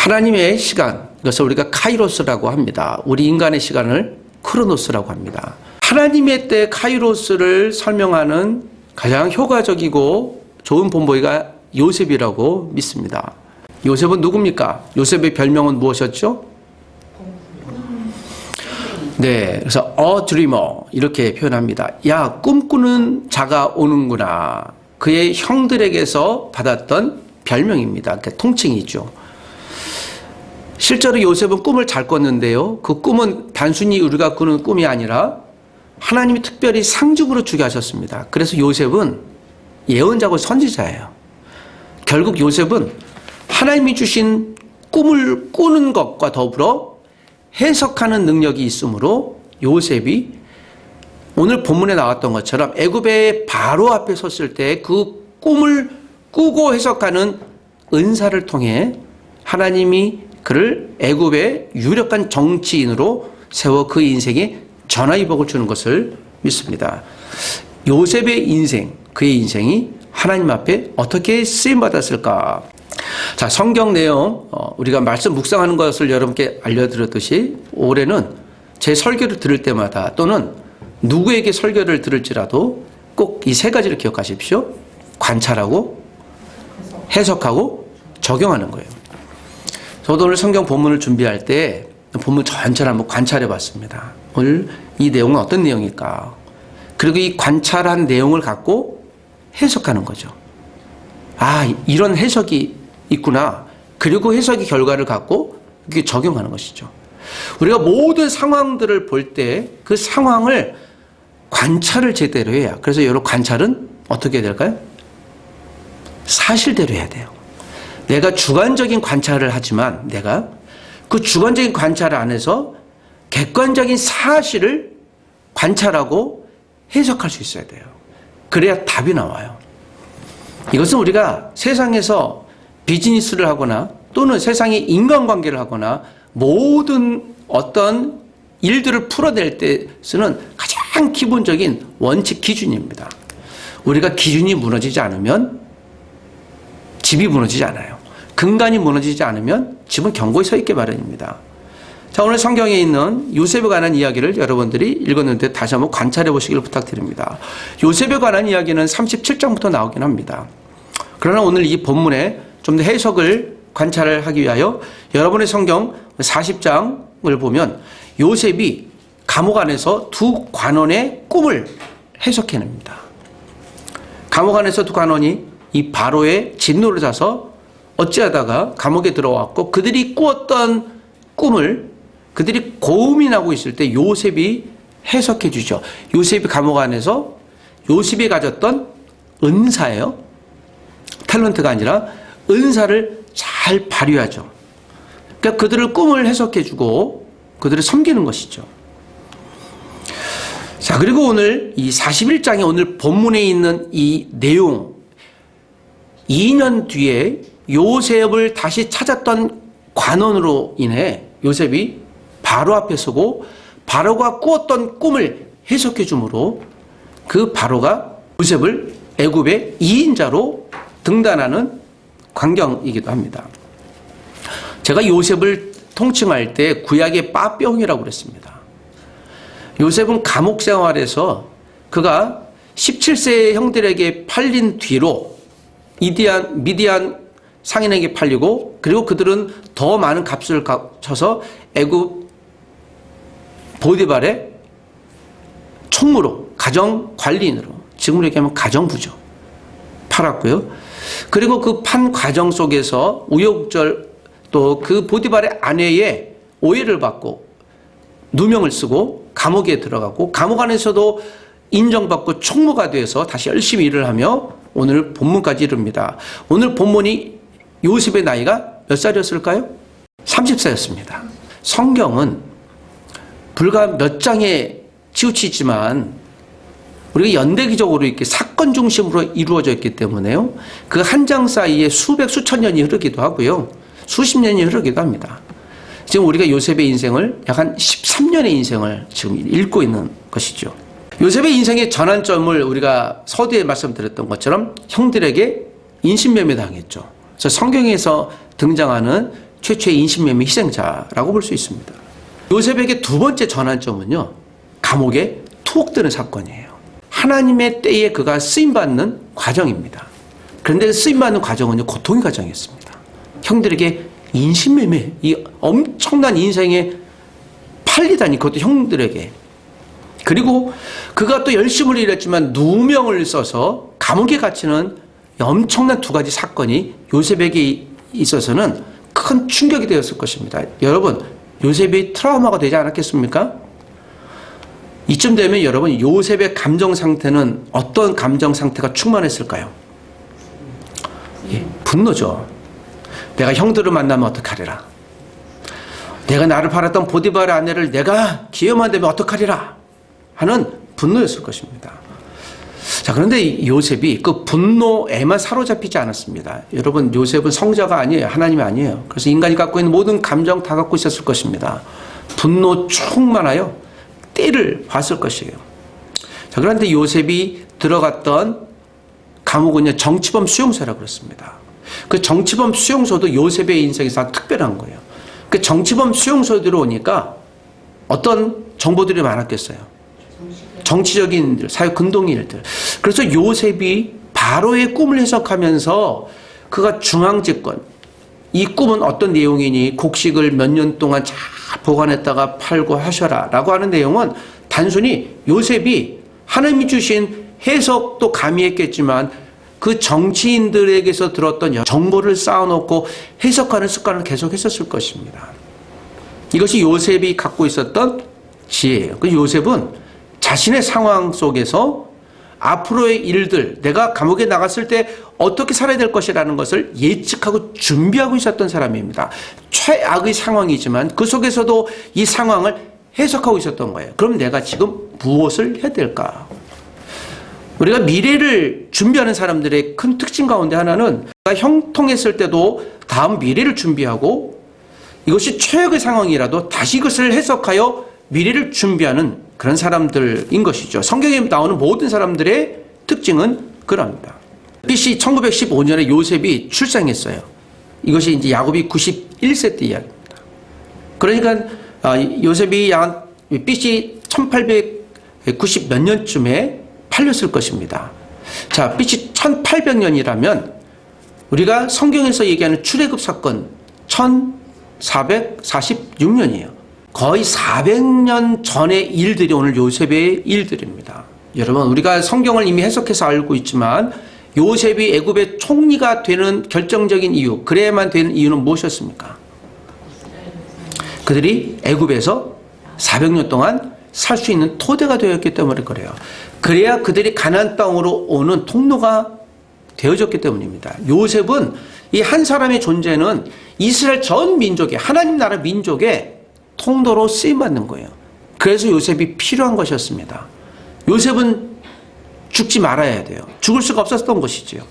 하나님의 시간, 이것을 우리가 카이로스라고 합니다. 우리 인간의 시간을 크로노스라고 합니다. 하나님의 때 카이로스를 설명하는 가장 효과적이고 좋은 본보기가 요셉이라고 믿습니다. 요셉은 누굽니까? 요셉의 별명은 무엇이었죠? 네, 그래서 a dreamer 이렇게 표현합니다. 야, 꿈꾸는 자가 오는구나. 그의 형들에게서 받았던 별명입니다. 그러니까 통칭이죠. 실제로 요셉은 꿈을 잘 꿨는데요. 그 꿈은 단순히 우리가 꾸는 꿈이 아니라 하나님이 특별히 상징으로 주게 하셨습니다. 그래서 요셉은 예언자고 선지자예요. 결국 요셉은 하나님이 주신 꿈을 꾸는 것과 더불어 해석하는 능력이 있으므로 요셉이 오늘 본문에 나왔던 것처럼 애굽의 바로 앞에 섰을 때 그 꿈을 꾸고 해석하는 은사를 통해 하나님이 그를 애굽의 유력한 정치인으로 세워 그 인생에 전화위복을 주는 것을 믿습니다. 요셉의 인생, 그의 인생이 하나님 앞에 어떻게 쓰임받았을까? 자, 성경 내용 우리가 말씀 묵상하는 것을 여러분께 알려드렸듯이 올해는 제 설교를 들을 때마다 또는 누구에게 설교를 들을지라도 꼭 이 세 가지를 기억하십시오. 관찰하고 해석하고 적용하는 거예요. 저도 오늘 성경 본문을 준비할 때 본문 전체를 한번 관찰해 봤습니다. 오늘 이 내용은 어떤 내용일까? 그리고 이 관찰한 내용을 갖고 해석하는 거죠. 아, 이런 해석이 있구나. 그리고 해석의 결과를 갖고 이렇게 적용하는 것이죠. 우리가 모든 상황들을 볼 때 그 상황을 관찰을 제대로 해야. 그래서 여러분 관찰은 어떻게 해야 될까요? 사실대로 해야 돼요. 내가 주관적인 관찰을 하지만 내가 그 주관적인 관찰 안에서 객관적인 사실을 관찰하고 해석할 수 있어야 돼요. 그래야 답이 나와요. 이것은 우리가 세상에서 비즈니스를 하거나 또는 세상의 인간관계를 하거나 모든 어떤 일들을 풀어낼 때 쓰는 가장 기본적인 원칙 기준입니다. 우리가 기준이 무너지지 않으면 집이 무너지지 않아요. 근간이 무너지지 않으면 집은 견고히 서 있게 마련입니다. 자, 오늘 성경에 있는 요셉에 관한 이야기를 여러분들이 읽었는데 다시 한번 관찰해 보시기를 부탁드립니다. 요셉에 관한 이야기는 37장부터 나오긴 합니다. 그러나 오늘 이 본문에 좀 더 해석을 관찰을 하기 위하여 여러분의 성경 40장을 보면 요셉이 감옥 안에서 두 관원의 꿈을 해석해냅니다. 감옥 안에서 두 관원이 이 바로의 진노를 사서 어찌하다가 감옥에 들어왔고 그들이 꾸었던 꿈을 그들이 고민하고 있을 때 요셉이 해석해 주죠. 요셉이 감옥 안에서 요셉이 가졌던 은사예요. 탤런트가 아니라 은사를 잘 발휘하죠. 그러니까 그들을 꿈을 해석해 주고 그들을 섬기는 것이죠. 자, 그리고 오늘 이 41장에 오늘 본문에 있는 이 내용 2년 뒤에 요셉을 다시 찾았던 관원으로 인해 요셉이 바로 앞에 서고 바로가 꾸었던 꿈을 해석해 주므로 그 바로가 요셉을 애굽의 2인자로 등단하는 광경이기도 합니다. 제가 요셉을 통칭할 때 구약의 빠병이라고 그랬습니다. 요셉은 감옥 생활에서 그가 17세의 형들에게 팔린 뒤로 미디안 상인에게 팔리고 그리고 그들은 더 많은 값을 쳐서 애굽 보디발의 총무로 가정관리인으로 지금으로 얘기하면 가정부죠. 팔았고요. 그리고 그 판 과정 속에서 우여곡절 또 그 보디발의 아내의 오해를 받고 누명을 쓰고 감옥에 들어가고 감옥 안에서도 인정받고 총무가 돼서 다시 열심히 일을 하며 오늘 본문까지 이릅니다. 오늘 본문이 요셉의 나이가 몇 살이었을까요? 30세였습니다. 성경은 불과 몇 장에 치우치지만 우리가 연대기적으로 이렇게 사건 중심으로 이루어져 있기 때문에요. 그 한 장 사이에 수백 수천 년이 흐르기도 하고요. 수십 년이 흐르기도 합니다. 지금 우리가 요셉의 인생을 약 한 13년의 인생을 지금 읽고 있는 것이죠. 요셉의 인생의 전환점을 우리가 서두에 말씀드렸던 것처럼 형들에게 인신매매 당했죠. 그래서 성경에서 등장하는 최초의 인신매매 희생자라고 볼 수 있습니다. 요셉에게 두 번째 전환점은요, 감옥에 투옥되는 사건이에요. 하나님의 때에 그가 쓰임받는 과정입니다. 그런데 쓰임받는 과정은요, 고통의 과정이었습니다. 형들에게 인신매매, 이 엄청난 인생에 팔리다니, 그것도 형들에게. 그리고 그가 또 열심히 일했지만 누명을 써서 감옥에 갇히는 엄청난 두 가지 사건이 요셉에게 있어서는 큰 충격이 되었을 것입니다. 여러분, 요셉이 트라우마가 되지 않았겠습니까? 이쯤 되면 여러분, 요셉의 감정 상태는 어떤 감정 상태가 충만했을까요? 예, 분노죠. 내가 형들을 만나면 어떡하리라. 내가 나를 팔았던 보디발의 아내를 내가 기회만 되면 어떡하리라 하는 분노였을 것입니다. 자, 그런데 요셉이 그 분노에만 사로잡히지 않았습니다. 여러분, 요셉은 성자가 아니에요. 하나님이 아니에요. 그래서 인간이 갖고 있는 모든 감정 다 갖고 있었을 것입니다. 분노 충만하여 때를 봤을 것이에요. 자, 그런데 요셉이 들어갔던 감옥은요, 정치범 수용소라고 그랬습니다. 그 정치범 수용소도 요셉의 인생에서 특별한 거예요. 그 정치범 수용소에 들어오니까 어떤 정보들이 많았겠어요. 정치적인 일들, 사회 근동의 일들. 그래서 요셉이 바로의 꿈을 해석하면서 그가 중앙집권, 이 꿈은 어떤 내용이니 곡식을 몇 년 동안 잘 보관했다가 팔고 하셔라 라고 하는 내용은 단순히 요셉이 하나님이 주신 해석도 가미했겠지만 그 정치인들에게서 들었던 정보를 쌓아놓고 해석하는 습관을 계속했었을 것입니다. 이것이 요셉이 갖고 있었던 지혜예요. 그 요셉은 자신의 상황 속에서 앞으로의 일들, 내가 감옥에 나갔을 때 어떻게 살아야 될 것이라는 것을 예측하고 준비하고 있었던 사람입니다. 최악의 상황이지만 그 속에서도 이 상황을 해석하고 있었던 거예요. 그럼 내가 지금 무엇을 해야 될까? 우리가 미래를 준비하는 사람들의 큰 특징 가운데 하나는 형통했을 때도 다음 미래를 준비하고 이것이 최악의 상황이라도 다시 이것을 해석하여 미래를 준비하는 그런 사람들인 것이죠. 성경에 나오는 모든 사람들의 특징은 그럽니다. BC 1915년에 요셉이 출생했어요. 이것이 이제 야곱이 91세 때 이야기입니다. 그러니까 요셉이 약 BC 1890 몇 년쯤에 팔렸을 것입니다. 자, BC 1800년이라면 우리가 성경에서 얘기하는 출애굽 사건 1446년이에요. 거의 400년 전의 일들이 오늘 요셉의 일들입니다. 여러분, 우리가 성경을 이미 해석해서 알고 있지만 요셉이 애굽의 총리가 되는 결정적인 이유, 그래야만 되는 이유는 무엇이었습니까? 그들이 애굽에서 400년 동안 살 수 있는 토대가 되었기 때문에 그래요. 그래야 그들이 가나안 땅으로 오는 통로가 되어졌기 때문입니다. 요셉은 이 한 사람의 존재는 이스라엘 전 민족의, 하나님 나라 민족의 통로로 쓰임받는 거예요. 그래서 요셉이 필요한 것이었습니다. 요셉은 죽지 말아야 돼요. 죽을 수가 없었던 것이지요.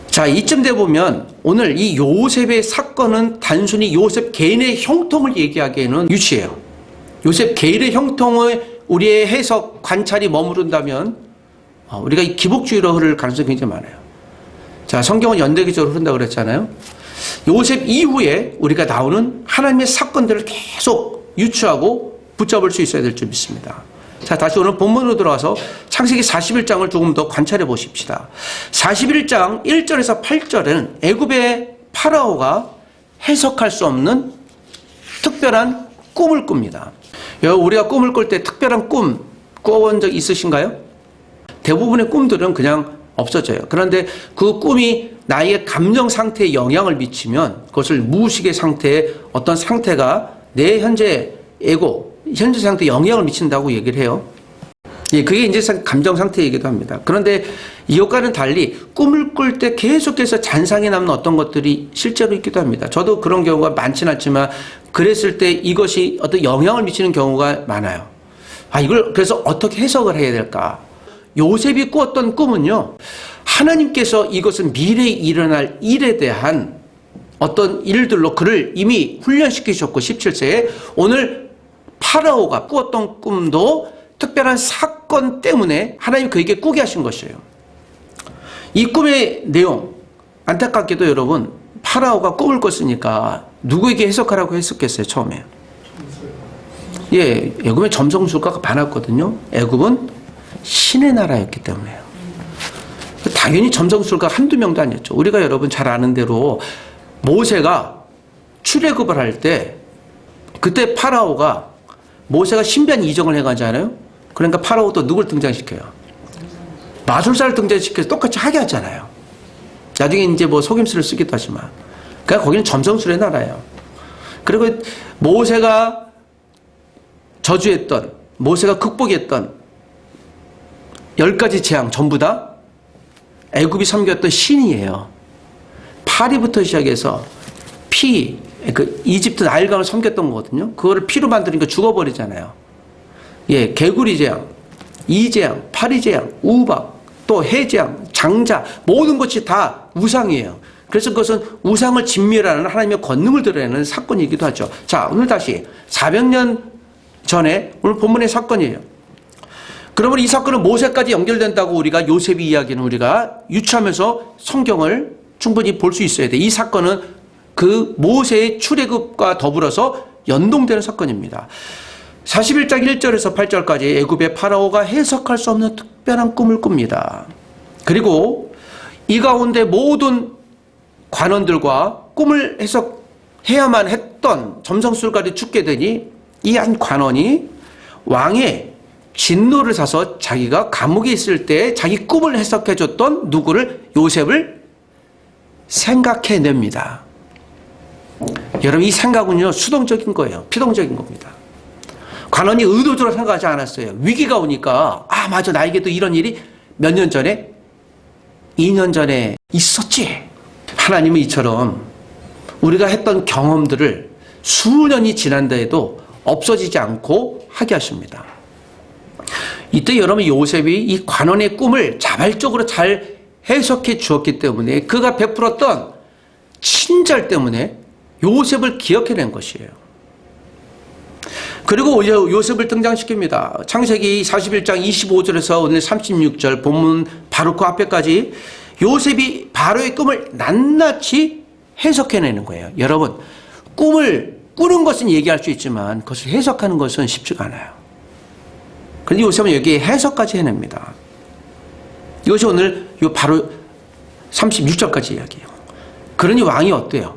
자, 이쯤 돼 보면 오늘 이 요셉의 사건은 단순히 요셉 개인의 형통을 얘기하기에는 유치해요. 요셉 개인의 형통을 우리의 해석, 관찰이 머무른다면 우리가 이 기복주의로 흐를 가능성이 굉장히 많아요. 자, 성경은 연대기적으로 흐른다고 그랬잖아요. 요셉 이후에 우리가 나오는 하나님의 사건들을 계속 유추하고 붙잡을 수 있어야 될 줄 믿습니다. 자, 다시 오늘 본문으로 들어가서 창세기 41장을 조금 더 관찰해 보십시다. 41장 1절에서 8절에는 애굽의 파라오가 해석할 수 없는 특별한 꿈을 꿉니다. 우리가 꿈을 꿀 때 특별한 꿈 꿔본 적 있으신가요? 대부분의 꿈들은 그냥 없어져요. 그런데 그 꿈이 나의 감정 상태에 영향을 미치면 그것을 무의식의 상태에 어떤 상태가 내 현재 에고, 현재 상태에 영향을 미친다고 얘기를 해요. 예, 그게 이제 감정 상태이기도 합니다. 그런데 이것과는 달리 꿈을 꿀 때 계속해서 잔상이 남는 어떤 것들이 실제로 있기도 합니다. 저도 그런 경우가 많지는 않지만 그랬을 때 이것이 어떤 영향을 미치는 경우가 많아요. 이걸 그래서 어떻게 해석을 해야 될까? 요셉이 꾸었던 꿈은요, 하나님께서 이것은 미래에 일어날 일에 대한 어떤 일들로 그를 이미 훈련시키셨고 17세에 오늘 파라오가 꾸었던 꿈도 특별한 사건 때문에 하나님 그에게 꾸게 하신 것이에요. 이 꿈의 내용, 안타깝게도 여러분, 파라오가 꿈을 꿨으니까 누구에게 해석하라고 했었겠어요, 처음에? 예, 애굽의 점성술가가 많았거든요. 애굽은 신의 나라였기 때문에요. 당연히 점성술가 한두 명도 아니었죠. 우리가 여러분 잘 아는 대로 모세가 출애굽을 할 때 그때 파라오가 모세가 신변 이정을 해가잖아요. 그러니까 파라오도 누굴 등장시켜요? 마술사를 등장시켜서 똑같이 하게 하잖아요. 나중에 이제 뭐 속임수를 쓰기도 하지만. 그러니까 거기는 점성술의 나라예요. 그리고 모세가 저주했던, 모세가 극복했던 10가지 재앙 전부 다 애굽이 섬겼던 신이에요. 파리부터 시작해서 피, 그 이집트 나일강을 섬겼던 거거든요. 그거를 피로 만드니까 죽어버리잖아요. 예, 개구리 재앙, 이재앙, 파리재앙, 우박, 또 해재앙, 장자, 모든 것이 다 우상이에요. 그래서 그것은 우상을 진멸하는 하나님의 권능을 드러내는 사건이기도 하죠. 자, 오늘 다시 400년 전에 오늘 본문의 사건이에요. 그러면 이 사건은 모세까지 연결된다고 우리가 요셉의 이야기는 우리가 유추하면서 성경을 충분히 볼 수 있어야 돼. 이 사건은 그 모세의 출애굽과 더불어서 연동되는 사건입니다. 41장 1절에서 8절까지 애굽의 파라오가 해석할 수 없는 특별한 꿈을 꿉니다. 그리고 이 가운데 모든 관원들과 꿈을 해석해야만 했던 점성술가들이 죽게 되니 이 한 관원이 왕의 진노를 사서 자기가 감옥에 있을 때 자기 꿈을 해석해줬던 누구를? 요셉을 생각해냅니다. 여러분 이 생각은요 수동적인 거예요. 피동적인 겁니다. 관원이 의도적으로 생각하지 않았어요. 위기가 오니까 아 맞아 나에게도 이런 일이 몇 년 전에 2년 전에 있었지. 하나님은 이처럼 우리가 했던 경험들을 수년이 지난다해도 없어지지 않고 하게 하십니다. 이때 여러분 요셉이 이 관원의 꿈을 자발적으로 잘 해석해 주었기 때문에 그가 베풀었던 친절 때문에 요셉을 기억해낸 것이에요. 그리고 요셉을 등장시킵니다. 창세기 41장 25절에서 오늘 36절 본문 바로 그 앞에까지 요셉이 바로의 꿈을 낱낱이 해석해내는 거예요. 여러분 꿈을 꾸는 것은 얘기할 수 있지만 그것을 해석하는 것은 쉽지가 않아요. 그런데 요셉은 여기에 해석까지 해냅니다. 이것이 오늘 바로 36절까지 이야기해요. 그러니 왕이 어때요?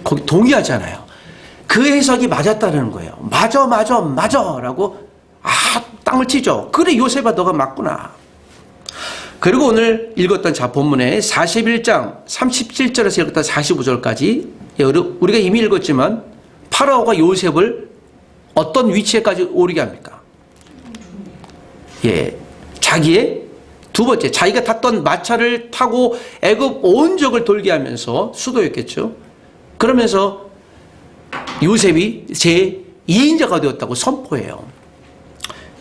거기 동의하잖아요. 그 해석이 맞았다는 거예요. 맞아 라고 땅을 치죠. 그래 요셉아 너가 맞구나. 그리고 오늘 읽었던 본문에 41장 37절에서 읽었던 45절까지 우리가 이미 읽었지만 파라오가 요셉을 어떤 위치에까지 오르게 합니까? 예, 자기의 두 번째 자기가 탔던 마차를 타고 애굽 온 적을 돌게 하면서 수도였겠죠. 그러면서 요셉이 제 2인자가 되었다고 선포해요.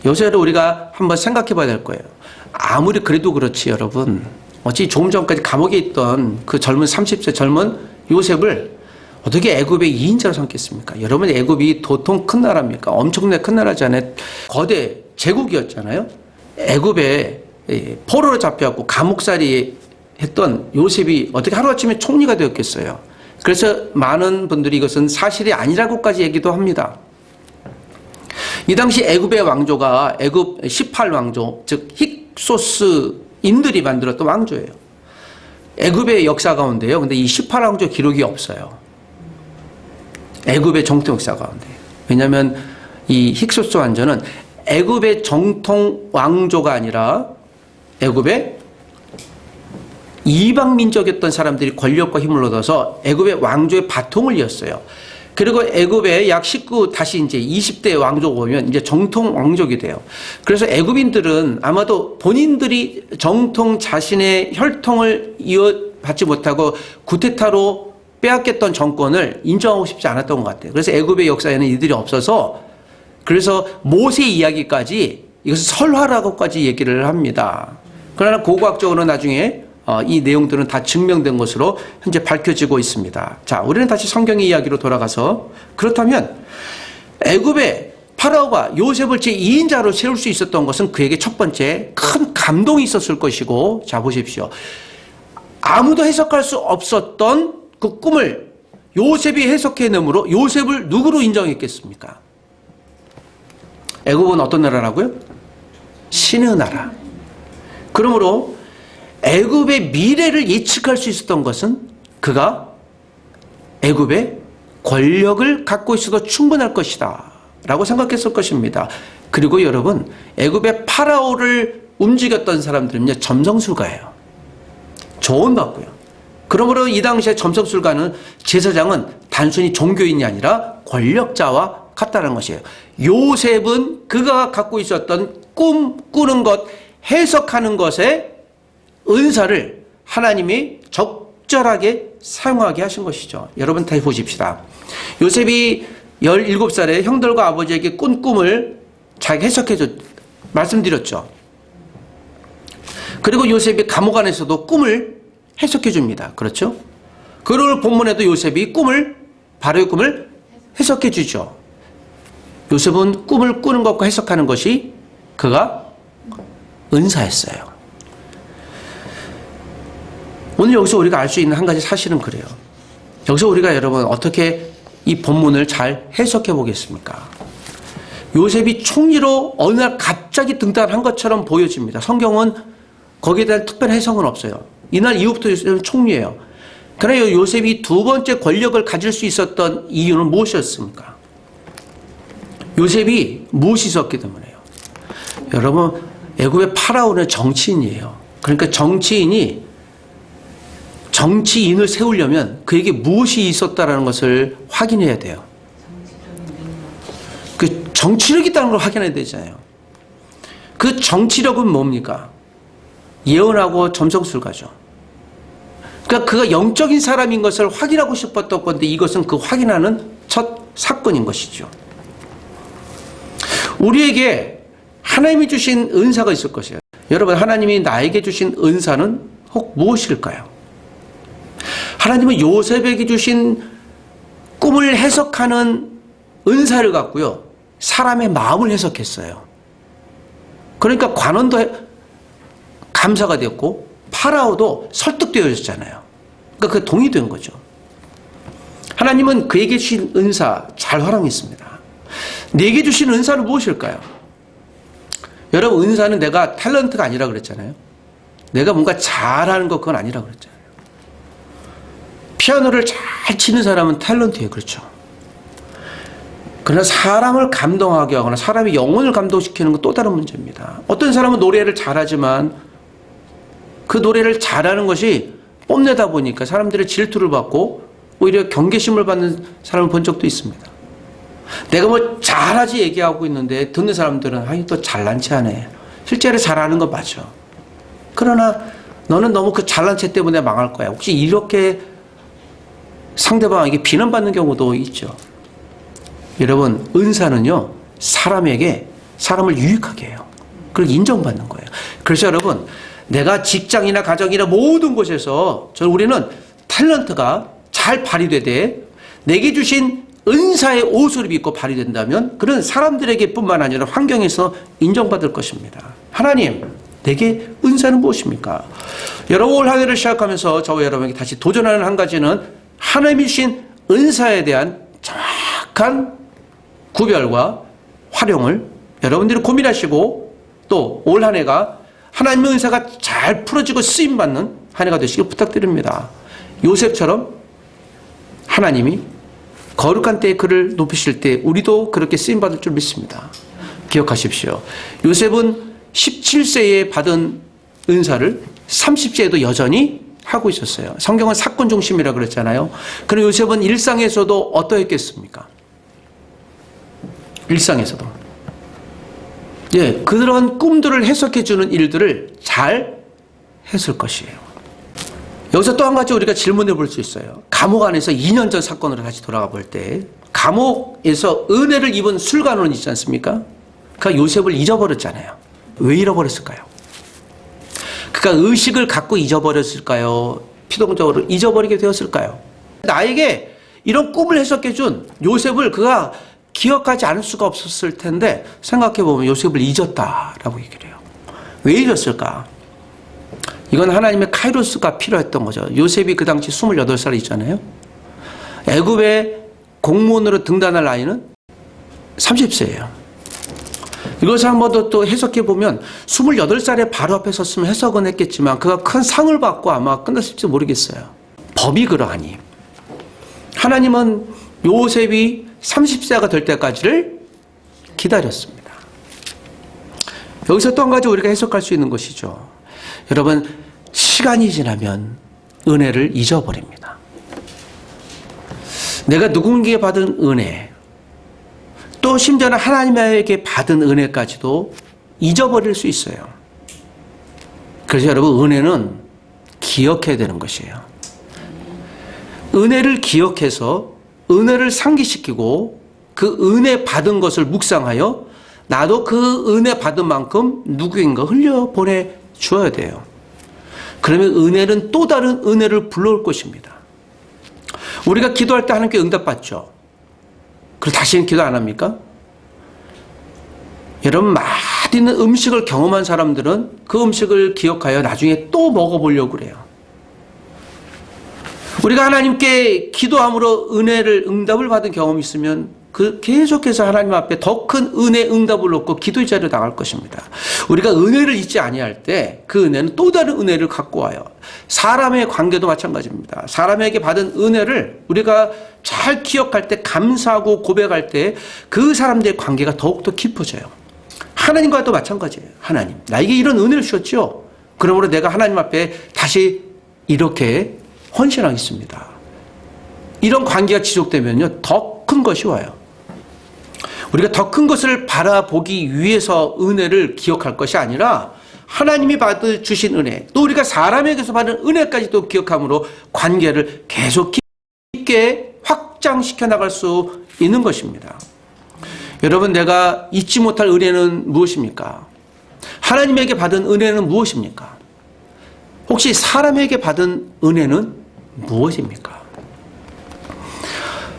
요셉을 우리가 한번 생각해 봐야 될 거예요. 아무리 그래도 그렇지 여러분 어찌 조금 전까지 감옥에 있던 그 젊은 30세 젊은 요셉을 어떻게 애굽의 2인자로 삼겠습니까? 여러분 애굽이 도통 큰 나라입니까? 엄청나게 큰 나라잖아요. 거대 제국이었잖아요. 애굽에 포로로 잡혀갖고 감옥살이 했던 요셉이 어떻게 하루아침에 총리가 되었겠어요? 그래서 많은 분들이 이것은 사실이 아니라고까지 얘기도 합니다. 이 당시 애굽의 왕조가 애굽 18왕조 즉 힉소스인들이 만들었던 왕조예요. 애굽의 역사 가운데요. 근데 이 18왕조 기록이 없어요. 애굽의 정통 역사 가운데. 왜냐하면 이 힉소스 왕조는 애굽의 정통 왕조가 아니라 애굽의 이방 민족이었던 사람들이 권력과 힘을 얻어서 애굽의 왕조의 바통을 이었어요. 그리고 애굽의 약 19 다시 이제 20대 왕조가 오면 이제 정통 왕족이 돼요. 그래서 애굽인들은 아마도 본인들이 정통 자신의 혈통을 이어받지 못하고 구테타로 빼앗겼던 정권을 인정하고 싶지 않았던 것 같아요. 그래서 애굽의 역사에는 이들이 없어서 그래서 모세 이야기까지 이것을 설화라고까지 얘기를 합니다. 그러나 고고학적으로 나중에 이 내용들은 다 증명된 것으로 현재 밝혀지고 있습니다. 자, 우리는 다시 성경의 이야기로 돌아가서 그렇다면 애굽의 파라오가 요셉을 제2인자로 세울 수 있었던 것은 그에게 첫 번째 큰 감동이 있었을 것이고 자 보십시오. 아무도 해석할 수 없었던 그 꿈을 요셉이 해석해내므로 요셉을 누구로 인정했겠습니까? 애굽은 어떤 나라라고요? 신의 나라. 그러므로 애굽의 미래를 예측할 수 있었던 것은 그가 애굽의 권력을 갖고 있어도 충분할 것이다 라고 생각했을 것입니다. 그리고 여러분, 애굽의 파라오를 움직였던 사람들은요, 점성술가예요. 조언받고요. 그러므로 이 당시에 점성술가는, 제사장은 단순히 종교인이 아니라 권력자와 같다는 것이에요. 요셉은 그가 갖고 있었던 꿈 꾸는 것, 해석하는 것에 은사를 하나님이 적절하게 사용하게 하신 것이죠. 여러분 다시 보십시다. 요셉이 17살에 형들과 아버지에게 꾼 꿈을 자기가 해석해줘 말씀드렸죠. 그리고 요셉이 감옥 안에서도 꿈을 해석해 줍니다. 그렇죠? 그걸 본문에도 요셉이 바로의 꿈을 해석해 주죠. 요셉은 꿈을 꾸는 것과 해석하는 것이 그가 은사였어요. 오늘 여기서 우리가 알 수 있는 한 가지 사실은 그래요. 여기서 우리가 여러분 어떻게 이 본문을 잘 해석해 보겠습니까? 요셉이 총리로 어느 날 갑자기 등단한 것처럼 보여집니다. 성경은 거기에 대한 특별한 해석은 없어요. 이날 이후부터 요셉은 총리예요. 그러나 요셉이 두 번째 권력을 가질 수 있었던 이유는 무엇이었습니까? 요셉이 무엇이 있었기 때문에요. 여러분, 애굽의 파라오는 정치인이에요. 그러니까 정치인을 세우려면 그에게 무엇이 있었다라는 것을 확인해야 돼요. 그 정치력이 있다는 걸 확인해야 되잖아요. 그 정치력은 뭡니까? 예언하고 점성술가죠. 그러니까 그가 영적인 사람인 것을 확인하고 싶었던 건데 이것은 그 확인하는 첫 사건인 것이죠. 우리에게 하나님이 주신 은사가 있을 것이에요. 여러분, 하나님이 나에게 주신 은사는 혹 무엇일까요? 하나님은 요셉에게 주신 꿈을 해석하는 은사를 갖고요, 사람의 마음을 해석했어요. 그러니까 관원도 감사가 되었고 파라오도 설득되어졌잖아요. 그러니까 그 동의된 거죠. 하나님은 그에게 주신 은사 잘 활용했습니다. 내게 주신 은사는 무엇일까요? 여러분, 은사는 내가 탤런트가 아니라 그랬잖아요. 내가 뭔가 잘하는 것 그건 아니라 그랬잖아요. 피아노를 잘 치는 사람은 탤런트예요. 그렇죠. 그러나 사람을 감동하게 하거나 사람의 영혼을 감동시키는 건 또 다른 문제입니다. 어떤 사람은 노래를 잘하지만 그 노래를 잘하는 것이 뽐내다 보니까 사람들의 질투를 받고 오히려 경계심을 받는 사람을 본 적도 있습니다. 내가 뭐 잘하지 얘기하고 있는데 듣는 사람들은 아니 또 잘난 체 하네. 실제로 잘하는 거 맞아. 그러나 너는 너무 그 잘난 체 때문에 망할 거야. 혹시 이렇게 상대방에게 비난받는 경우도 있죠. 여러분, 은사는요, 사람을 유익하게 해요. 그리고 인정받는 거예요. 그래서 여러분, 내가 직장이나 가정이나 모든 곳에서 우리는 탤런트가 잘 발휘되되 내게 주신 은사의 옷을 입고 발휘된다면 그런 사람들에게 뿐만 아니라 환경에서 인정받을 것입니다. 하나님, 내게 은사는 무엇입니까? 여러분, 올 한 해를 시작하면서 저와 여러분에게 다시 도전하는 한 가지는 하나님이 주신 은사에 대한 정확한 구별과 활용을 여러분들이 고민하시고 또 올 한 해가 하나님의 은사가 잘 풀어지고 쓰임받는 한 해가 되시길 부탁드립니다. 요셉처럼 하나님이 거룩한 때에 그를 높이실 때 우리도 그렇게 쓰임받을 줄 믿습니다. 기억하십시오. 요셉은 17세에 받은 은사를 30세에도 여전히 하고 있었어요. 성경은 사건 중심이라고 그랬잖아요. 그럼 요셉은 일상에서도 어떠했겠습니까? 일상에서도. 예, 그런 꿈들을 해석해주는 일들을 잘 했을 것이에요. 여기서 또 한 가지 우리가 질문해 볼 수 있어요. 감옥 안에서 2년 전 사건으로 다시 돌아가 볼 때 감옥에서 은혜를 입은 술관원 있지 않습니까? 그가 요셉을 잊어버렸잖아요. 왜 잃어버렸을까요? 그가 의식을 갖고 잊어버렸을까요? 피동적으로 잊어버리게 되었을까요? 나에게 이런 꿈을 해석해준 요셉을 그가 기억하지 않을 수가 없었을 텐데 생각해보면 요셉을 잊었다라고 얘기를 해요. 왜 잊었을까? 이건 하나님의 카이로스가 필요했던 거죠. 요셉이 그 당시 28살이잖아요. 애굽의 공무원으로 등단할 나이는 30세예요. 이것을 한 번 더 또 해석해 보면 28살에 바로 앞에 섰으면 해석은 했겠지만 그가 큰 상을 받고 아마 끝났을지 모르겠어요. 법이 그러하니 하나님은 요셉이 30세가 될 때까지를 기다렸습니다. 여기서 또 한 가지 우리가 해석할 수 있는 것이죠. 여러분, 시간이 지나면 은혜를 잊어버립니다. 내가 누군가에게 받은 은혜, 또 심지어는 하나님에게 받은 은혜까지도 잊어버릴 수 있어요. 그래서 여러분, 은혜는 기억해야 되는 것이에요. 은혜를 기억해서 은혜를 상기시키고 그 은혜 받은 것을 묵상하여 나도 그 은혜 받은 만큼 누구인가 흘려보내 주어야 돼요. 그러면 은혜는 또 다른 은혜를 불러올 것입니다. 우리가 기도할 때 하나님께 응답받죠. 그리고 다시는 기도 안 합니까? 여러분, 맛있는 음식을 경험한 사람들은 그 음식을 기억하여 나중에 또 먹어보려고 그래요. 우리가 하나님께 기도함으로 은혜를 응답을 받은 경험이 있으면 그 계속해서 하나님 앞에 더 큰 은혜 응답을 놓고 기도의 자리로 나갈 것입니다. 우리가 은혜를 잊지 아니할 때 그 은혜는 또 다른 은혜를 갖고 와요. 사람의 관계도 마찬가지입니다. 사람에게 받은 은혜를 우리가 잘 기억할 때, 감사하고 고백할 때 그 사람들의 관계가 더욱더 깊어져요. 하나님과도 마찬가지예요. 하나님, 나에게 이런 은혜를 주셨죠. 그러므로 내가 하나님 앞에 다시 이렇게 헌신하겠습니다. 이런 관계가 지속되면요, 더 큰 것이 와요. 우리가 더 큰 것을 바라보기 위해서 은혜를 기억할 것이 아니라 하나님이 주신 은혜, 또 우리가 사람에게서 받은 은혜까지도 기억함으로 관계를 계속 깊게 확장시켜 나갈 수 있는 것입니다. 여러분, 내가 잊지 못할 은혜는 무엇입니까? 하나님에게 받은 은혜는 무엇입니까? 혹시 사람에게 받은 은혜는 무엇입니까?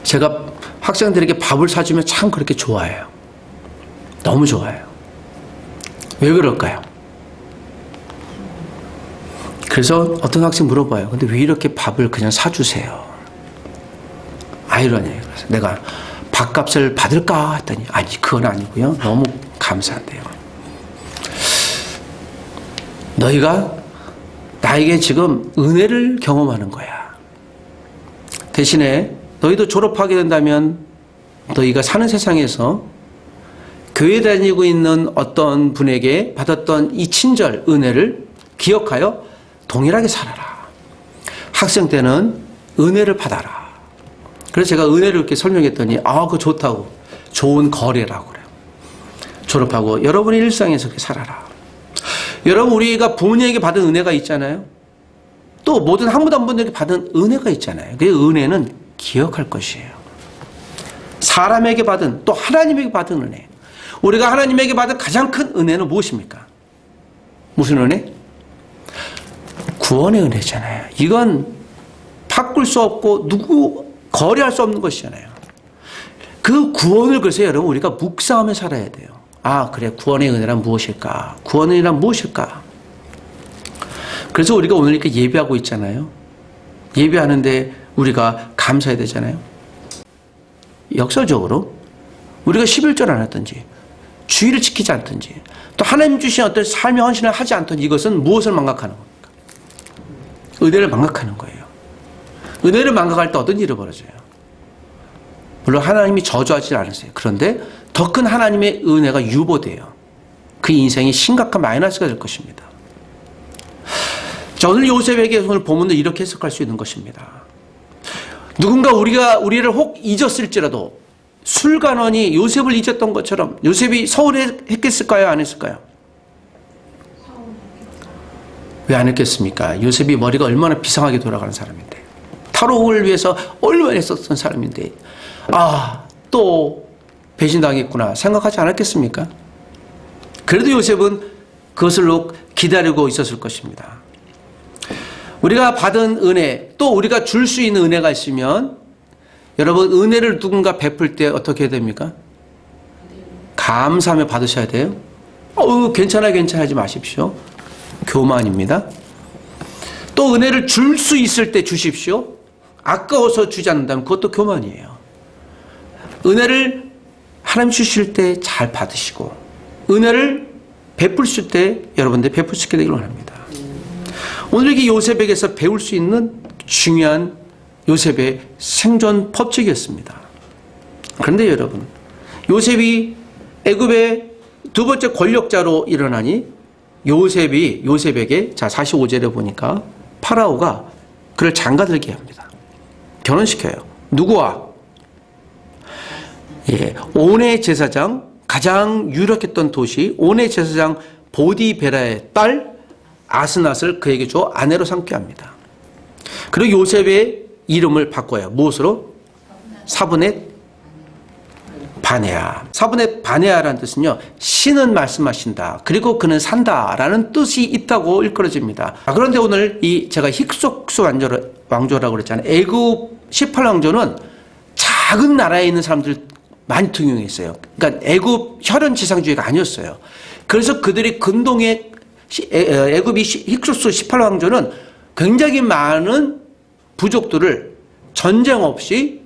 제가 학생들에게 밥을 사주면 참 그렇게 좋아해요. 너무 좋아해요. 왜 그럴까요? 그래서 어떤 학생 물어봐요. 근데 왜 이렇게 밥을 그냥 사주세요? 아이러니해요. 그래서 내가 밥값을 받을까 했더니 아니, 그건 아니고요. 너무 감사한데요. 너희가 나에게 지금 은혜를 경험하는 거야. 대신에 너희도 졸업하게 된다면 너희가 사는 세상에서 교회 다니고 있는 어떤 분에게 받았던 이 친절, 은혜를 기억하여 동일하게 살아라. 학생 때는 은혜를 받아라. 그래서 제가 은혜를 이렇게 설명했더니 그거 좋다고. 좋은 거래라고 그래요. 졸업하고 여러분의 일상에서 그렇게 살아라. 여러분, 우리가 부모님에게 받은 은혜가 있잖아요. 또 모든 한 분 한 분에게 받은 은혜가 있잖아요. 그 은혜는 기억할 것이에요. 사람에게 받은, 또 하나님에게 받은 은혜. 우리가 하나님에게 받은 가장 큰 은혜는 무엇입니까? 무슨 은혜? 구원의 은혜잖아요. 이건 바꿀 수 없고 누구 거래할 수 없는 것이잖아요. 그 구원을 그래서 여러분 우리가 묵상하며 살아야 돼요. 그래, 구원의 은혜란 무엇일까? 구원의 은혜란 무엇일까? 그래서 우리가 오늘 이렇게 예배하고 있잖아요. 예배하는데 우리가 감사해야 되잖아요. 역설적으로 우리가 11절 안 했든지 주의를 지키지 않든지 또 하나님 주신 어떤 삶의 헌신을 하지 않든지 이것은 무엇을 망각하는 겁니까? 은혜를 망각하는 거예요. 은혜를 망각할 때 어떤 일이 벌어져요? 물론 하나님이 저주하지 않으세요. 그런데 더 큰 하나님의 은혜가 유보돼요. 그 인생이 심각한 마이너스가 될 것입니다. 자, 오늘 요셉에게 오늘 본문도 이렇게 해석할 수 있는 것입니다. 누군가 우리를 혹 잊었을지라도 술관원이 요셉을 잊었던 것처럼 요셉이 서운했겠을까요? 안 했을까요? 왜 안 했겠습니까? 요셉이 머리가 얼마나 비상하게 돌아가는 사람인데, 탈옥을 위해서 얼마나 했었던 사람인데, 또 배신당했구나 생각하지 않았겠습니까? 그래도 요셉은 그것을 기다리고 있었을 것입니다. 우리가 받은 은혜, 또 우리가 줄 수 있는 은혜가 있으면 여러분, 은혜를 누군가 베풀 때 어떻게 해야 됩니까? 감사하며 받으셔야 돼요. 괜찮아 하지 마십시오. 교만입니다. 또 은혜를 줄 수 있을 때 주십시오. 아까워서 주지 않는다면 그것도 교만이에요. 은혜를 하나님 주실 때 잘 받으시고 은혜를 베풀 때 여러분들 베풀 수 있게 되기를 원합니다. 오늘 이 요셉에게서 배울 수 있는 중요한 요셉의 생존 법칙이었습니다. 그런데 여러분, 요셉이 애굽의 두 번째 권력자로 일어나니 요셉에게 자 45절에 보니까 파라오가 그를 장가들게 합니다. 결혼시켜요. 누구와? 온의 제사장, 가장 유력했던 도시 온의 제사장 보디베라의 딸 아스낫을 그에게 주어 아내로 삼게 합니다. 그리고 요셉의 이름을 바꿔요. 무엇으로? 사브넷 바네아. 사브넷 바네아라는 뜻은요, 신은 말씀하신다. 그리고 그는 산다라는 뜻이 있다고 일컬어집니다. 그런데 오늘 제가 힉속스 왕조라고 그랬잖아요. 애굽 18왕조는 작은 나라에 있는 사람들 많이 등용했어요. 그러니까 애굽 혈연 지상주의가 아니었어요. 그래서 그들이 근동의 애굽이 힉속스 18왕조는 굉장히 많은 부족들을 전쟁 없이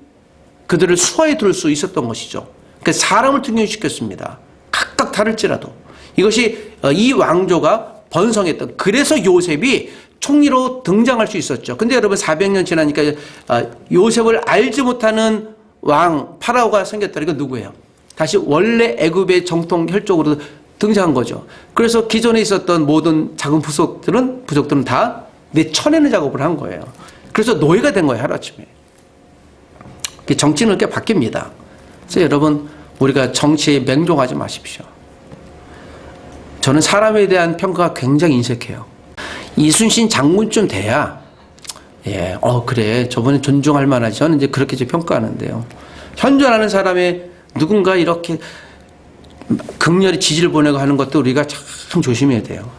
그들을 수하에 둘 수 있었던 것이죠. 그러니까 사람을 등용시켰습니다. 각각 다를지라도. 이것이 이 왕조가 번성했던, 그래서 요셉이 총리로 등장할 수 있었죠. 근데 여러분 400년 지나니까 요셉을 알지 못하는 왕 파라오가 생겼다. 이거 누구예요? 다시 원래 애굽의 정통 혈족으로 등장한 거죠. 그래서 기존에 있었던 모든 작은 부족들은 다 내쳐내는 작업을 한 거예요. 그래서 노예가 된 거예요, 하루아침에. 정치는 이렇게 바뀝니다. 그래서 여러분, 우리가 정치에 맹종하지 마십시오. 저는 사람에 대한 평가가 굉장히 인색해요. 이순신 장군쯤 돼야, 그래, 저번에 존중할 만하지. 저는 이제 그렇게 평가하는데요. 현존하는 사람의 누군가 이렇게 극렬히 지지를 보내고 하는 것도 우리가 참 조심해야 돼요.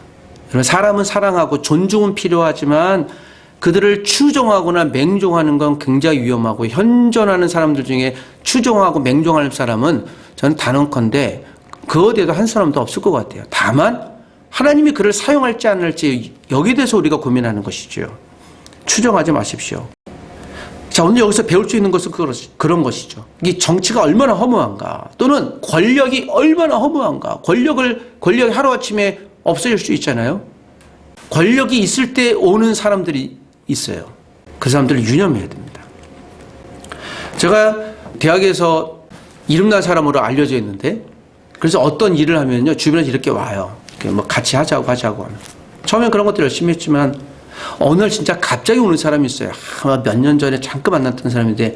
사람은 사랑하고 존중은 필요하지만 그들을 추종하거나 맹종하는 건 굉장히 위험하고, 현존하는 사람들 중에 추종하고 맹종할 사람은 저는 단언컨대 그 어디에도 한 사람도 없을 것 같아요. 다만 하나님이 그를 사용할지 안 할지 여기에 대해서 우리가 고민하는 것이죠. 추종하지 마십시오. 자, 오늘 여기서 배울 수 있는 것은 그런 것이죠. 이 정치가 얼마나 허무한가, 또는 권력이 얼마나 허무한가. 권력이 하루아침에 없어질 수 있잖아요. 권력이 있을 때 오는 사람들이 있어요. 그 사람들을 유념해야 됩니다. 제가 대학에서 이름난 사람으로 알려져 있는데, 그래서 어떤 일을 하면요, 주변에서 이렇게 와요. 뭐 같이 하자고 하면. 처음엔 그런 것들 열심히 했지만 어느 날 진짜 갑자기 오는 사람이 있어요. 몇 년 전에 잠깐 만났던 사람인데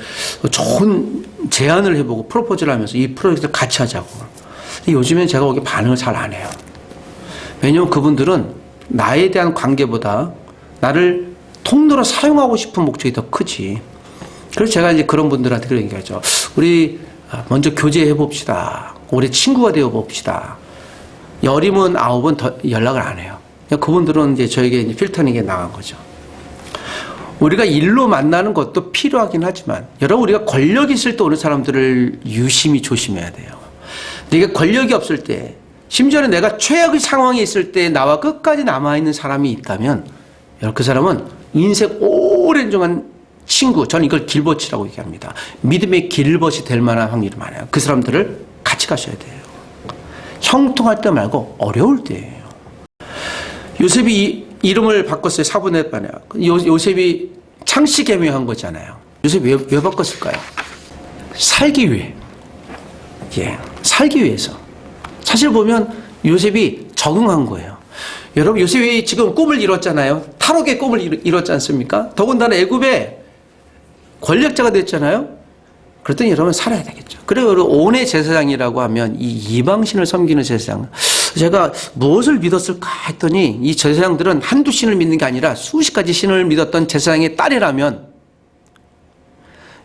좋은 제안을 해보고 프로포즈를 하면서 이 프로젝트를 같이 하자고. 요즘엔 제가 거기 반응을 잘 안 해요. 왜냐하면 그분들은 나에 대한 관계보다 나를 통로로 사용하고 싶은 목적이 더 크지. 그래서 제가 이제 그런 분들한테 그런 얘기하죠. 우리 먼저 교제해 봅시다. 우리 친구가 되어 봅시다. 열이면 9은 더 연락을 안 해요. 그분들은 이제 저에게 이제 필터링에 나간 거죠. 우리가 일로 만나는 것도 필요하긴 하지만, 여러분, 우리가 권력이 있을 때 오는 사람들을 유심히 조심해야 돼요. 내가 권력이 없을 때, 심지어는 내가 최악의 상황에 있을 때 나와 끝까지 남아있는 사람이 있다면, 그 사람은 인생 오랜 동안 친구, 저는 이걸 길벗이라고 얘기합니다. 믿음의 길벗이 될 만한 확률이 많아요. 그 사람들을 같이 가셔야 돼요. 형통할 때 말고 어려울 때예요. 요셉이 이름을 바꿨어요. 사브넷 바네아. 요셉이 창씨개명한 거잖아요. 요셉이 왜 바꿨을까요? 살기 위해. 살기 위해서. 사실 보면 요셉이 적응한 거예요. 여러분, 요셉이 지금 꿈을 이뤘잖아요. 탈옥의 꿈을 이뤘지 않습니까? 더군다나 애굽의 권력자가 됐잖아요. 그랬더니 여러분 살아야 되겠죠. 그리고 온의 제사장이라고 하면 이 이방신을 섬기는 제사장. 제가 무엇을 믿었을까 했더니 이 제사장들은 한두 신을 믿는 게 아니라 수십 가지 신을 믿었던 제사장의 딸이라면,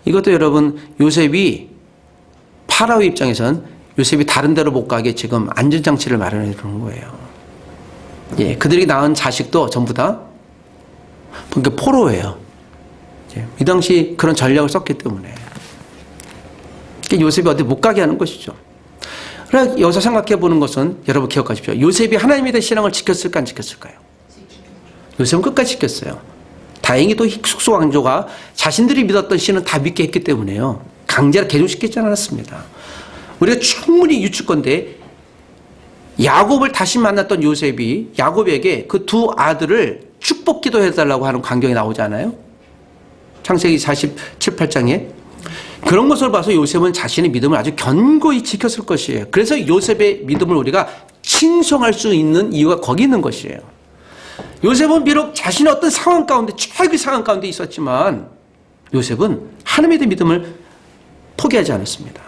이것도 여러분 요셉이 파라오 입장에선 요셉이 다른 데로 못 가게 지금 안전장치를 마련해 주는 거예요. 그들이 낳은 자식도 전부 다 그러니까 포로예요. 이 당시 그런 전략을 썼기 때문에 요셉이 어디 못 가게 하는 것이죠. 그러나 여기서 생각해 보는 것은, 여러분 기억하십시오. 요셉이 하나님에 대한 신앙을 지켰을까 안 지켰을까요? 요셉은 끝까지 지켰어요. 다행히도 힉스 왕조가 자신들이 믿었던 신은 다 믿게 했기 때문에요. 강제로 개종시키지 않았습니다. 우리가 충분히 유추건데 야곱을 다시 만났던 요셉이 야곱에게 그 두 아들을 축복 기도해달라고 하는 광경이 나오잖아요. 창세기 47, 8장에. 그런 것을 봐서 요셉은 자신의 믿음을 아주 견고히 지켰을 것이에요. 그래서 요셉의 믿음을 우리가 칭송할 수 있는 이유가 거기 있는 것이에요. 요셉은 비록 자신의 어떤 상황 가운데, 최악의 상황 가운데 있었지만 요셉은 하나님에 대한 믿음을 포기하지 않았습니다.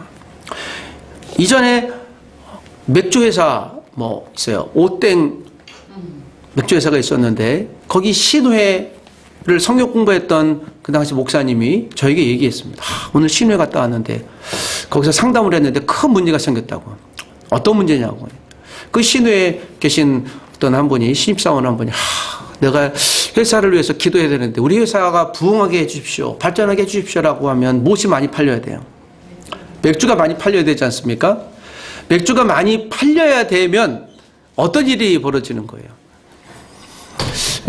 이전에 맥주회사 있어요. 오땡 맥주회사가 있었는데 거기 신회를 성경 공부했던 그 당시 목사님이 저에게 얘기했습니다. 오늘 신회 갔다 왔는데 거기서 상담을 했는데 큰 문제가 생겼다고. 어떤 문제냐고. 그 신회에 계신 어떤 한 분이, 신입사원 한 분이 내가 회사를 위해서 기도해야 되는데 우리 회사가 부흥하게 해주십시오. 발전하게 해주십시오라고 하면 무엇이 많이 팔려야 돼요? 맥주가 많이 팔려야 되지 않습니까? 맥주가 많이 팔려야 되면 어떤 일이 벌어지는 거예요?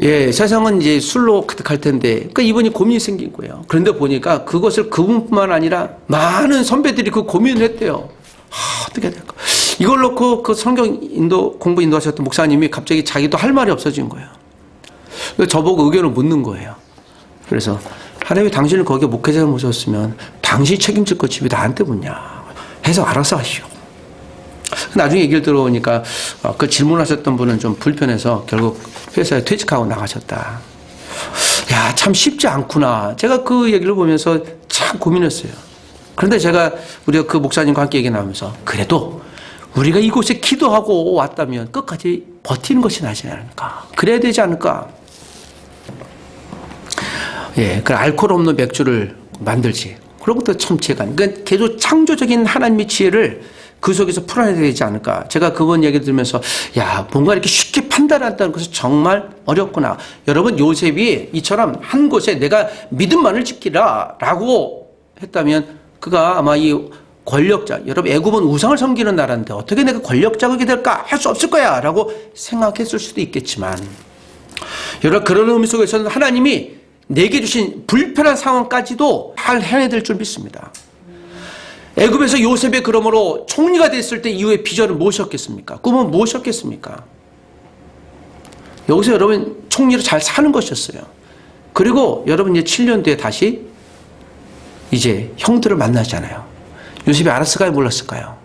예, 세상은 이제 술로 가득할 텐데, 그러니까 이분이 고민이 생긴 거예요. 그런데 보니까 그것을 그분뿐만 아니라 많은 선배들이 그 고민을 했대요. 어떻게 될까? 이걸 놓고 그 성경 공부 인도하셨던 목사님이 갑자기 자기도 할 말이 없어진 거예요. 그래서 저보고 의견을 묻는 거예요. 그래서 하나님이 당신을 거기에 목회자를 모셨으면 당신이 책임질 것 집이 나한테 묻냐 해서 알아서 하시오. 나중에 얘기를 들어보니까 그 질문하셨던 분은 좀 불편해서 결국 회사에 퇴직하고 나가셨다. 야, 참 쉽지 않구나. 제가 그 얘기를 보면서 참 고민했어요. 그런데 우리가 그 목사님과 함께 얘기 나누면서 그래도 우리가 이곳에 기도하고 왔다면 끝까지 버티는 것이 나지 않을까. 그래야 되지 않을까. 예, 그 알코올 없는 맥주를 만들지. 그런 것도 참 지혜가. 그러니까 계속 창조적인 하나님의 지혜를 그 속에서 풀어내야 되지 않을까. 제가 그분 얘기 들으면서 뭔가 이렇게 쉽게 판단한다는 것은 정말 어렵구나. 여러분, 요셉이 이처럼 한 곳에 내가 믿음만을 지키라 라고 했다면 그가 아마 이 권력자, 여러분 애굽은 우상을 섬기는 나라인데 어떻게 내가 권력자가 될까? 할 수 없을 거야 라고 생각했을 수도 있겠지만 여러분, 그런 의미 속에서는 하나님이 내게 주신 불편한 상황까지도 잘 해내야 줄 믿습니다. 애굽에서 요셉이 그러므로 총리가 됐을 때 이후의 비전은 무엇이었겠습니까? 꿈은 무엇이었겠습니까? 여기서 여러분 총리로 잘 사는 것이었어요. 그리고 여러분 이제 7년 뒤에 다시 이제 형들을 만나잖아요. 요셉이 알았을까요? 몰랐을까요?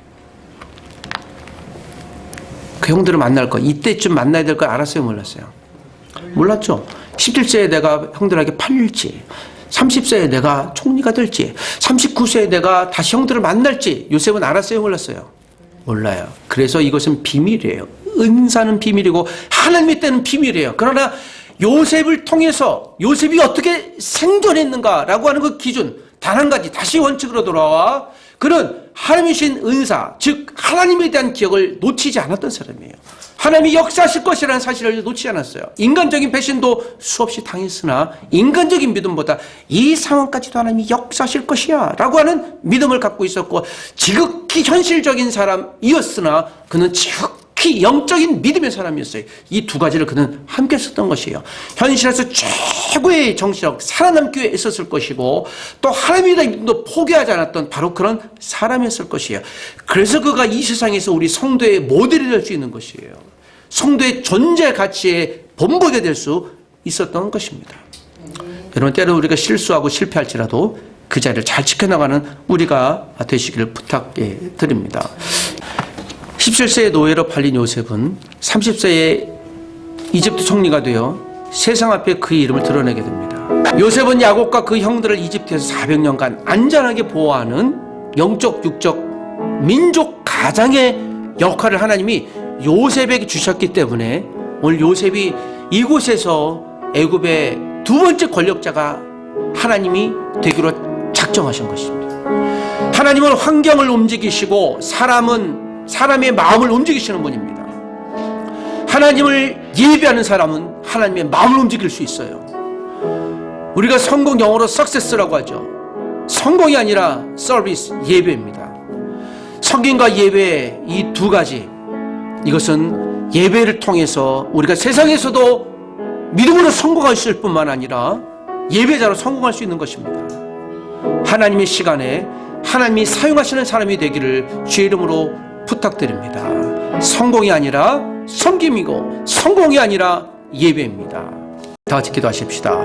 그 형들을 만날 거, 이때쯤 만나야 될 걸 알았어요? 몰랐어요? 몰랐죠. 17세에 내가 형들에게 팔릴지, 30세에 내가 총리가 될지, 39세에 내가 다시 형들을 만날지 요셉은 알았어요? 몰랐어요? 몰라요. 그래서 이것은 비밀이에요. 은사는 비밀이고 하나님의 때는 비밀이에요. 그러나 요셉을 통해서 요셉이 어떻게 생존했는가라고 하는 그 기준, 단 한 가지 다시 원칙으로 돌아와 그는 하나님이 주신 은사, 즉 하나님에 대한 기억을 놓치지 않았던 사람이에요. 하나님이 역사하실 것이라는 사실을 놓치지 않았어요. 인간적인 배신도 수없이 당했으나 인간적인 믿음보다 이 상황까지도 하나님이 역사하실 것이야 라고 하는 믿음을 갖고 있었고 지극히 현실적인 사람이었으나 그는 지극히 영적인 믿음의 사람이었어요. 이 두 가지를 그는 함께 썼던 것이에요. 현실에서 최고의 정신력, 살아남기 위해 애썼을 것이고 또 하나님에 대한 믿음도 포기하지 않았던 바로 그런 사람이었을 것이에요. 그래서 그가 이 세상에서 우리 성도의 모델이 될 수 있는 것이에요. 성도의 존재 가치의 본보게 될 수 있었던 것입니다. 여러분, 때로 우리가 실수하고 실패할지라도 그 자리를 잘 지켜나가는 우리가 되시기를 부탁해 드립니다. 17세의 노예로 팔린 요셉은 30세에 이집트 총리가 되어 세상 앞에 그의 이름을 드러내게 됩니다. 요셉은 야곱과 그 형들을 이집트에서 400년간 안전하게 보호하는 영적, 육적, 민족 가장의 역할을 하나님이 요셉에게 주셨기 때문에 오늘 요셉이 이곳에서 애굽의 두 번째 권력자가 하나님이 되기로 작정하신 것입니다. 하나님은 환경을 움직이시고 사람의 마음을 움직이시는 분입니다. 하나님을 예배하는 사람은 하나님의 마음을 움직일 수 있어요. 우리가 성공 영어로 success라고 하죠. 성공이 아니라 서비스, 예배입니다. 성경과 예배 이 두 가지, 이것은 예배를 통해서 우리가 세상에서도 믿음으로 성공할 수 있을 뿐만 아니라 예배자로 성공할 수 있는 것입니다. 하나님의 시간에 하나님이 사용하시는 사람이 되기를 주의 이름으로 부탁드립니다. 성공이 아니라 섬김이고 성공이 아니라 예배입니다. 다 같이 기도하십시다.